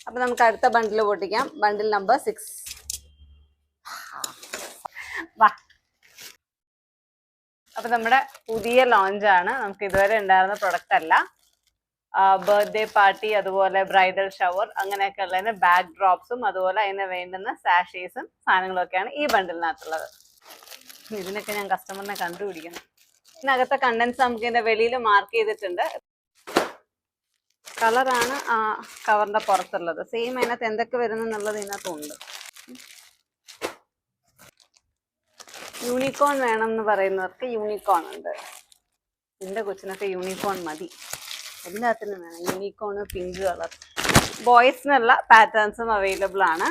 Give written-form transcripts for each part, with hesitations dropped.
അപ്പൊ നമുക്ക് അടുത്ത ബണ്ടിൽ പൊട്ടിക്കാം. ബണ്ടിൽ നമ്പർ 6. വാ. അപ്പൊ നമ്മുടെ പുതിയ ലോഞ്ചാണ്. നമുക്ക് ഇതുവരെ ഉണ്ടായിരുന്ന പ്രൊഡക്റ്റ് അല്ല. ബർത്ത്ഡേ പാർട്ടി, അതുപോലെ ബ്രൈഡൽ ഷവർ, അങ്ങനെയൊക്കെ ഉള്ളതിന് ബാക്ക് ഡ്രോപ്സും അതുപോലെ അതിന് വേണ്ടുന്ന സാഷേസും സാധനങ്ങളൊക്കെയാണ് ഈ ബണ്ടിലിനകത്തുള്ളത്. ഇതിനൊക്കെ ഞാൻ കസ്റ്റമറിനെ കണ്ടുപിടിക്കണം. ഇതിനകത്തെ കണ്ടൻസ് നമുക്ക് ഇതിന്റെ വെളിയിൽ മാർക്ക് ചെയ്തിട്ടുണ്ട്. കളറാണ് ആ കവറിന്റെ പുറത്തുള്ളത്. സെയിം അതിനകത്ത് എന്തൊക്കെ വരുന്നുള്ളത് ഇതിനകത്തുണ്ട്. യൂണിക്കോൺ വേണം എന്ന് പറയുന്നവർക്ക് യൂണിക്കോൺ ഉണ്ട്. എന്റെ കൊച്ചിനൊക്കെ യൂണിക്കോൺ മതി. എല്ലാത്തിനും വേണം യൂണിക്കോൺ, പിങ്ക് കളർ. ബോയ്സിനുള്ള പാറ്റേൺസും അവൈലബിൾ ആണ്.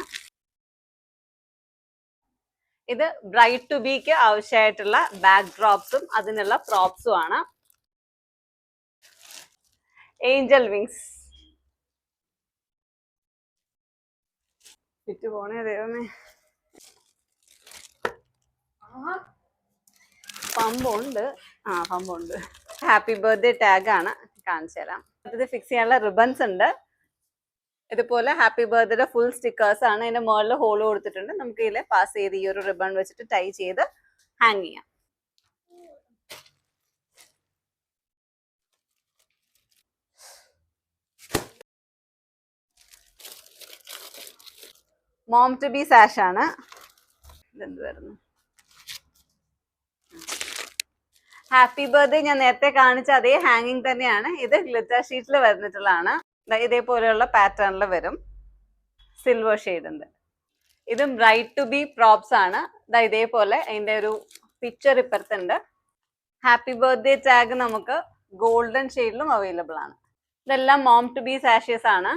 ഇത് ബ്രൈഡ് ടു ബിക്ക് ആവശ്യമായിട്ടുള്ള ബാക്ക് ഡ്രോപ്സും അതിനുള്ള പ്രോപ്സും ആണ്. Angel wings. വിറ്റ് പോണേ ദൈവമേ. പമ്പുണ്ട്. പമ്പുണ്ട്. ഹാപ്പി ബർത്ത്ഡേ ടാഗ് ആണ്, കാണിച്ചു തരാം. ഇത് ഫിക്സ് ചെയ്യാനുള്ള റിബൺസ് ഉണ്ട്. ഇതുപോലെ ഹാപ്പി ബർത്ത്ഡേ ഫുൾ സ്റ്റിക്കേഴ്സ് ആണ്. ഇതിന്റെ മുകളിൽ ഹോൾ കൊടുത്തിട്ടുണ്ട്. നമുക്ക് ഇതിൽ പാസ് ചെയ്ത് ഈ ഒരു റിബൺ വെച്ചിട്ട് ടൈ ചെയ്ത് ഹാങ് ചെയ്യാം. മോം ടു ബി സാഷ് ആണ്. ഇതെന്ത് വരുന്നു? ഹാപ്പി ബർത്ത്ഡേ ഞാൻ നേരത്തെ കാണിച്ച അതേ ഹാങ്ങിങ് തന്നെയാണ്. ഇത് ഗ്ലിറ്റർ ഷീറ്റിൽ വരുന്നിട്ടുള്ളതാണ്. ഇതേപോലെയുള്ള പാറ്റേണിൽ വരും. സിൽവർ ഷെയ്ഡ് ഉണ്ട്. ഇതും ബ്രൈഡ് ടു ബി പ്രോപ്സ് ആണ്. ഇതേപോലെ അതിന്റെ ഒരു പിക്ചർ ഇപ്പുറത്തുണ്ട്. ഹാപ്പി ബർത്ത്ഡേ ടാഗ് നമുക്ക് ഗോൾഡൻ ഷെയ്ഡിലും അവൈലബിൾ ആണ്. ഇതെല്ലാം മോം ടു ബി സാഷേഴ്സ് ആണ്.